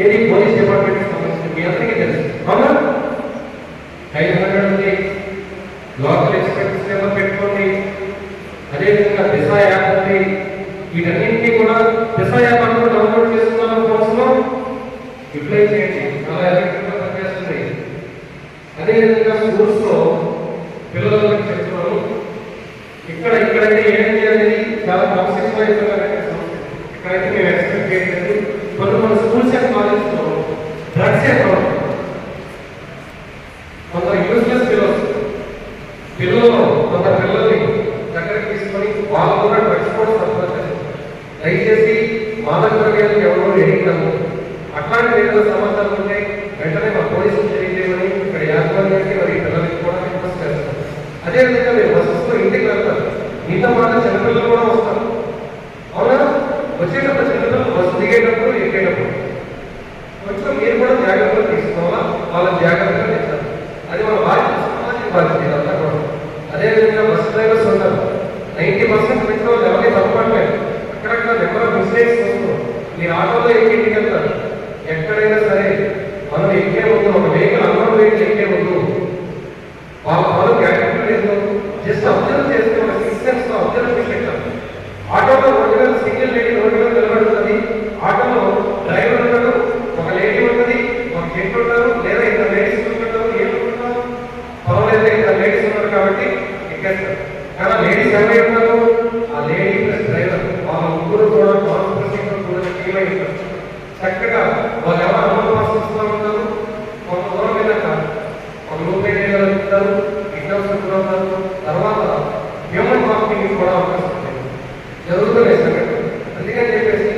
ఏది పోలీస్ డిపార్ట్మెంట్కి సంబంధించిన మీ అందరికీ తెలుసు అవునా. 500 ఉంది, లోకల్ ఎక్స్పెక్ట్స్ ఏమో పెట్టుకోండి. అదేవిధంగా దిశ యాప్ ఉంది. వీటన్నింటినీ కూడా దిశ యాప్ అంటూ డౌన్లోడ్ చేసుకున్న కోర్సులో యూటిలై చేయండి, చాలా ఎఫెక్టివ్గా పనిచేస్తుంది. అదేవిధంగా స్కూల్స్లో పిల్లలకు చెప్తున్నాను, ఇక్కడైతే ఏంటి అనేది చాలా ప్రాసెస్గా ఇక్కడైతే మేము ఎక్స్పెక్ట్ చేయలేదు. కొన్ని స్కూల్స్ అండ్ కాలేజ్లో డ్రగ్స్ ఎక్కువ, కొంత యూస్లెస్ పిల్లలు కొంత పిల్లల్ని దగ్గరికి తీసుకొని వాళ్ళు కూడా డ్రగ్స్ కూడా సరఫరా చేస్తారు. దయచేసి మాదక ద్రవ్యాలకు ఎవరో ఎన్నికలు అట్లాంటి ఏదో సమాచారం ఉంటే వెంటనే మా పోలీసులు తెలియజేయమని ఇక్కడ యాజమాన్యానికి మరి పిల్లలకి కూడా రిక్వెస్ట్ చేస్తాం. అదేవిధంగా మీరు బస్సులో ఇంటికి వెళ్తారు, మీతో పాటు చిన్నపిల్లలు కూడా వస్తారు అవునా. వచ్చేటప్పుడు చిన్నపిల్లలు బస్సు దిగేటప్పుడు ఎక్కేటప్పుడు కొంచెం మీరు కూడా జాగ్రత్తలు తీసుకోవాలా, వాళ్ళని జాగ్రత్తగా తెచ్చారు. అది మన బాధ్యత, సమాజం బాధ్యత ఇదంతా కూడా. అదేవిధంగా బస్ డ్రైవర్స్ ఉంటారు, 90% మిగతా వాళ్ళు ఎవరికి తప్పట్లేదు. అక్కడక్కడ నెంబర్ ఆఫ్ మిస్టేక్స్ వస్తుంది. మీరు ఆటోలో ఇంటికి వెళ్తారు, ఎక్కడైనా సరే మనం ఎక్కే ముందు ఒక వెహికల్ అన్నోన్ వెహికల్ ఎక్కే ముందు వాళ్ళు గ్యారెంటీ లేదు, జస్ట్ అబ్జర్వ్ చేస్తే ఒక 6 సెకండ్స్ అబ్జర్వ్ చేసేటారు. ఆటోలో రోడ్డు మీద సింగిల్ లేడీ రోడ్డు మీద నిలబడుతుంది, ఆటోలో డ్రైవర్ ఉంటాడు, ఒక లేడీ ఉంటుంది, ఒక జెంట్ ఉంటారు, లేదా ఇద్దరు లేడీస్ ఉంటారు. ఏమనుకుంటున్నారు, పర్వాలేదు ఇద్దరు లేడీస్ ఉన్నారు కాబట్టి ఎక్కేస్తారు. కానీ లేడీస్ ఎవరై ఉంటారు, ఆ లేడీ ప్లస్ డ్రైవర్ వాళ్ళ ముగ్గురు కూడా కాన్ఫరెన్స్ కూడా టీమ్ అయి ఉంటారు. చక్కగా వాళ్ళు ఎవరు అమలు వస్తూ ఉంటారు, కొంత దూరం వెళ్ళాక ఒక రూపాయి ఉంటారు, ఎగ్జామ్స్ ఉంటారు. తర్వాత హ్యూమన్ మార్కెటింగ్ కూడా అవకాశం జరుగుతున్నాయి సంగతి. అందుకని చెప్పేసి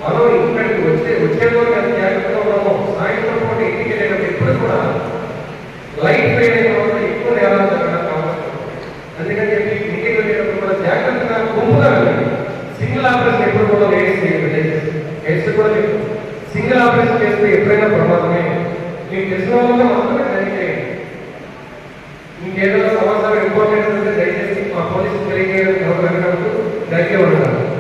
మనం ఇక్కడికి వచ్చేటప్పుడు ఎంత జాగ్రత్తగా ఉన్నామో సాయంత్రం పూట ఇంటికి వెళ్ళేటప్పుడు ఎప్పుడు కూడా లైట్ ట్రైన్ అయిన తర్వాత ఎక్కువ నేరాలు జరగడానికి అవకాశం. అందుకని చెప్పి ఇంటికి వెళ్ళేటప్పుడు కూడా జాగ్రత్తగా గుంపుగా వెళ్ళండి. సింగిల్ ఆపరేషన్ ఎప్పుడు కూడా లేడీస్ కూడా చెప్తాం, సింగిల్ ఆపరేషన్ చేస్తే ఎప్పుడైనా ప్రమాదమే. మీకు తెలిసిన వాళ్ళలో మాత్రమే